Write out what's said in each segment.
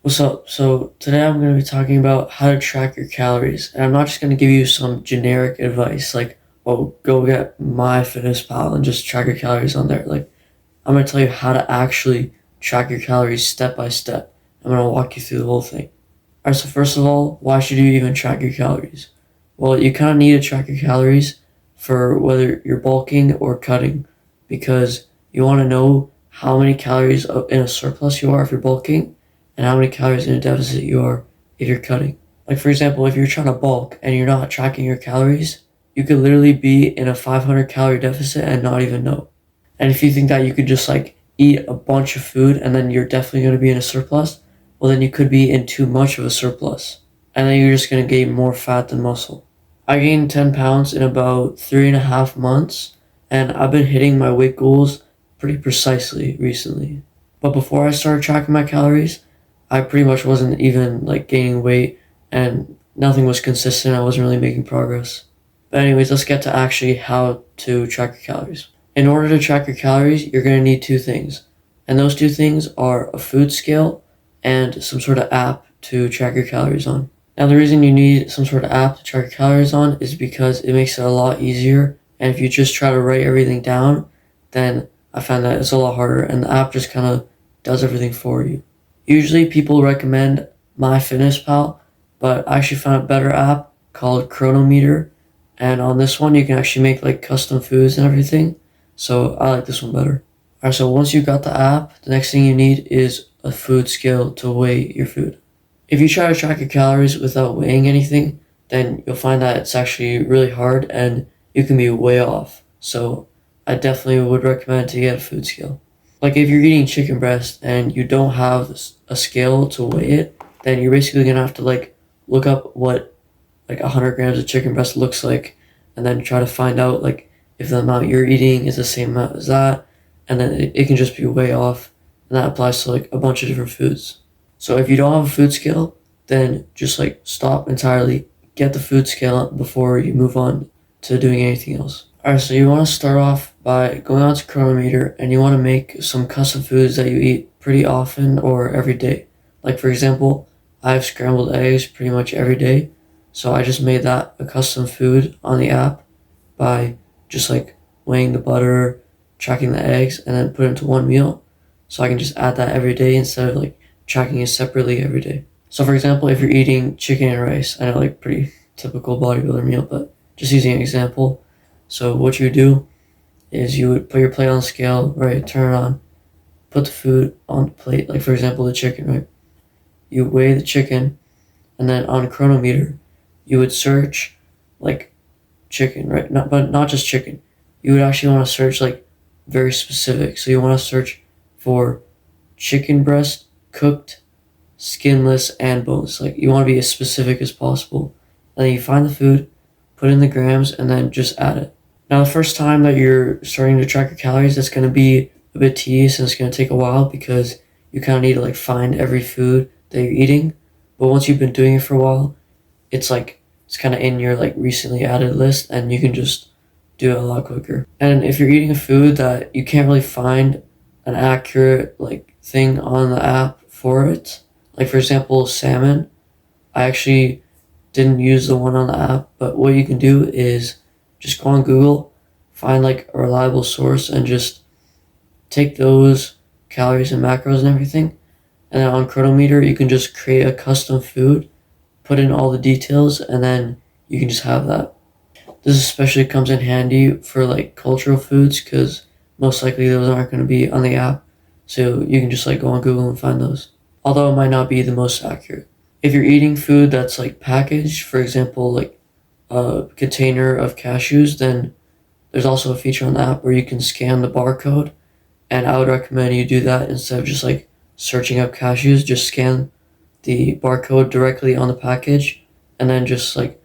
What's up? So today I'm going to be talking about how to track your calories. And I'm not just going to give you some generic advice like, oh, go get MyFitnessPal and just track your calories on there. Like, I'm going to tell you how to actually track your calories step by step. I'm going to walk you through the whole thing. All right, so first of all, why should you even track your calories? Well, you kind of need to track your calories for whether you're bulking or cutting because you want to know how many calories in a surplus you are if you're bulking and how many calories in a deficit you are if you're cutting. Like, for example, if you're trying to bulk and you're not tracking your calories, you could literally be in a 500 calorie deficit and not even know. And if you think that you could just like eat a bunch of food and then you're definitely going to be in a surplus, well, then you could be in too much of a surplus. And then you're just going to gain more fat than muscle. I gained 10 pounds in about 3.5 months, and I've been hitting my weight goals pretty precisely recently. But before I started tracking my calories, I pretty much wasn't even like gaining weight and nothing was consistent. I wasn't really making progress. But anyways, let's get to actually how to track your calories. In order to track your calories, you're going to need two things. And those two things are a food scale and some sort of app to track your calories on. Now, the reason you need some sort of app to track your calories on is because it makes it a lot easier. And if you just try to write everything down, then I find that it's a lot harder and the app just kind of does everything for you. Usually people recommend MyFitnessPal, but I actually found a better app called Chronometer. And on this one, you can actually make like custom foods and everything. So I like this one better. Alright, so once you got the app, the next thing you need is a food scale to weigh your food. If you try to track your calories without weighing anything, then you'll find that it's actually really hard and you can be way off. So I definitely would recommend to get a food scale. Like if you're eating chicken breast and you don't have a scale to weigh it, then you're basically gonna have to like look up what like 100 grams of chicken breast looks like, and then try to find out like if the amount you're eating is the same amount as that, and then it can just be way off, and that applies to like a bunch of different foods. So if you don't have a food scale, then just like stop entirely, get the food scale before you move on to doing anything else. Alright, so you want to start off by going on to Chronometer and you want to make some custom foods that you eat pretty often or every day. Like for example, I have scrambled eggs pretty much every day, so I just made that a custom food on the app by just like weighing the butter, tracking the eggs, and then put it into one meal. So I can just add that every day instead of like tracking it separately every day. So for example, if you're eating chicken and rice, I know like pretty typical bodybuilder meal, but just using an example. So what you do is you would put your plate on the scale, right? Turn it on, put the food on the plate, like for example the chicken, right? You weigh the chicken, and then on Chronometer, you would search like chicken, right? Not just chicken. You would actually want to search like very specific. So you want to search for chicken breast cooked, skinless, and boneless. Like you want to be as specific as possible. And then you find the food, put in the grams, and then just add it. Now the first time that you're starting to track your calories, that's going to be a bit tedious and it's going to take a while because you kind of need to like find every food that you're eating. But once you've been doing it for a while, it's like it's kind of in your like recently added list and you can just do it a lot quicker. And if you're eating a food that you can't really find an accurate like thing on the app for it, like for example salmon, I actually didn't use the one on the app, but what you can do is just go on Google, find like a reliable source and just take those calories and macros and everything, and then on Chronometer you can just create a custom food, put in all the details, and then you can just have that. This especially comes in handy for like cultural foods because most likely those aren't going to be on the app, so you can just like go on Google and find those. Although it might not be the most accurate. If you're eating food that's like packaged, for example, like a container of cashews, then there's also a feature on the app where you can scan the barcode, and I would recommend you do that instead of just like searching up cashews. Just scan the barcode directly on the package, and then just like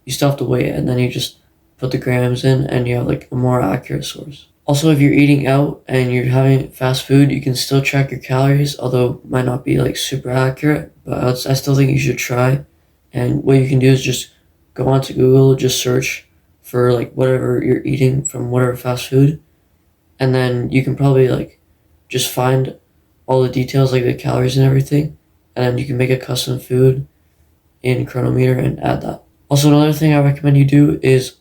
you still have to weigh it, and then you just put the grams in, and you have like a more accurate source. Also, if you're eating out and you're having fast food, you can still track your calories, although it might not be like super accurate, but I still think you should try. And what you can do is just go onto Google, just search for like whatever you're eating from whatever fast food, and then you can probably like just find all the details like the calories and everything, and then you can make a custom food in Chronometer and add that. Also, another thing I recommend you do is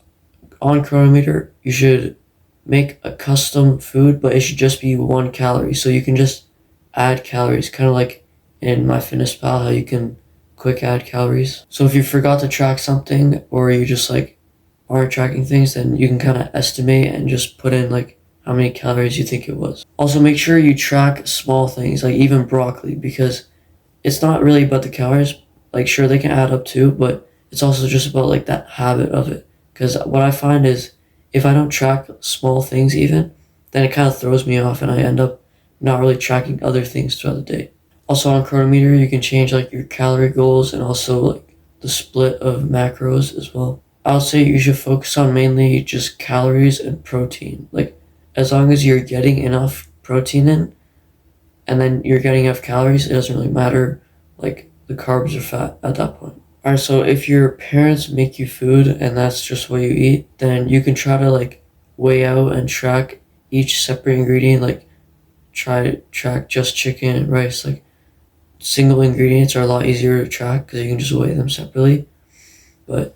on Chronometer, you should make a custom food, but it should just be 1 calorie. So you can just add calories, kind of like in MyFitnessPal, how you can quick add calories. So if you forgot to track something, or you just like aren't tracking things, then you can kind of estimate and just put in like how many calories you think it was. Also, make sure you track small things, like even broccoli, because it's not really about the calories. Like, sure, they can add up too, but it's also just about like that habit of it. Because what I find is if I don't track small things even, then it kind of throws me off and I end up not really tracking other things throughout the day. Also on Chronometer, you can change like your calorie goals and also like the split of macros as well. I would say you should focus on mainly just calories and protein. Like, as long as you're getting enough protein in and then you're getting enough calories, it doesn't really matter like the carbs or fat at that point. Alright, so if your parents make you food and that's just what you eat, then you can try to like weigh out and track each separate ingredient. Like, try to track just chicken and rice. Like, single ingredients are a lot easier to track because you can just weigh them separately. But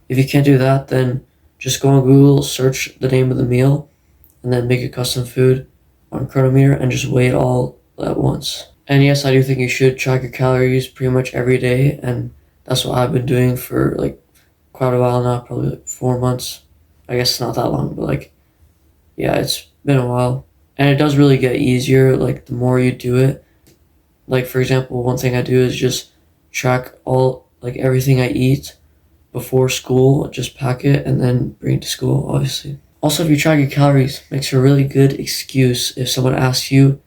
if you can't do that, then just go on Google, search the name of the meal, and then make a custom food on Chronometer and just weigh it all at once. And yes, I do think you should track your calories pretty much every day, and that's what I've been doing for like quite a while now, probably like 4 months. I guess it's not that long, but like, yeah, it's been a while. And it does really get easier, like the more you do it. Like, for example, one thing I do is just track all, like everything I eat before school, just pack it and then bring it to school, obviously. Also, if you track your calories, makes a really good excuse. If someone asks you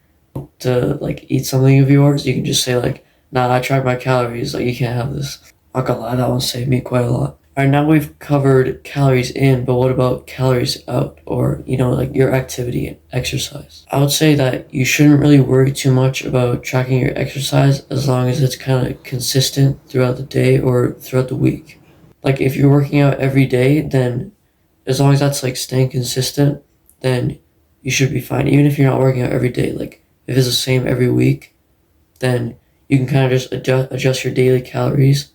to like eat something of yours, you can just say like, nah, I track my calories, like you can't have this. Not gonna lie, that one saved me quite a lot. Alright, now we've covered calories in, but what about calories out, or like your activity and exercise? I would say that you shouldn't really worry too much about tracking your exercise as long as it's kind of consistent throughout the day or throughout the week. Like, if you're working out every day, then as long as that's like staying consistent, then you should be fine. Even if you're not working out every day, like if it's the same every week, then you can kind of just adjust your daily calories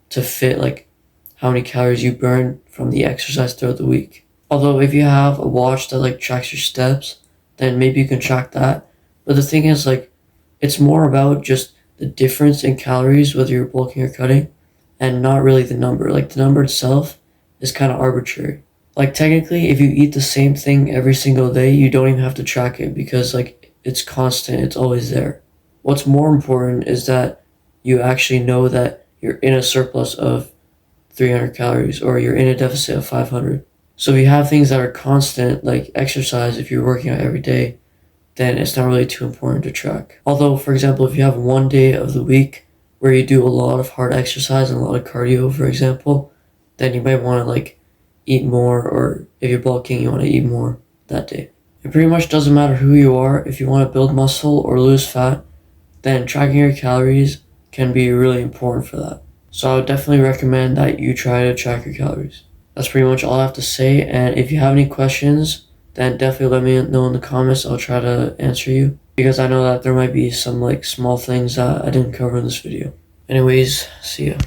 to fit like how many calories you burn from the exercise throughout the week. Although if you have a watch that like tracks your steps, then maybe you can track that. But the thing is, like, it's more about just the difference in calories, whether you're bulking or cutting, and not really the number. Like, the number itself is kind of arbitrary. Like, technically, if you eat the same thing every single day, you don't even have to track it because like it's constant, it's always there. What's more important is that you actually know that you're in a surplus of 300 calories or you're in a deficit of 500. So if you have things that are constant, like exercise, if you're working out every day, then it's not really too important to track. Although, for example, if you have one day of the week where you do a lot of hard exercise and a lot of cardio, for example, then you might want to like eat more, or if you're bulking, you want to eat more that day. It pretty much doesn't matter who you are. If you want to build muscle or lose fat, then tracking your calories can be really important for that. So I would definitely recommend that you try to track your calories. That's pretty much all I have to say, and if you have any questions, then definitely let me know in the comments. I'll try to answer you, because I know that there might be some like small things that I didn't cover in this video. Anyways, see ya.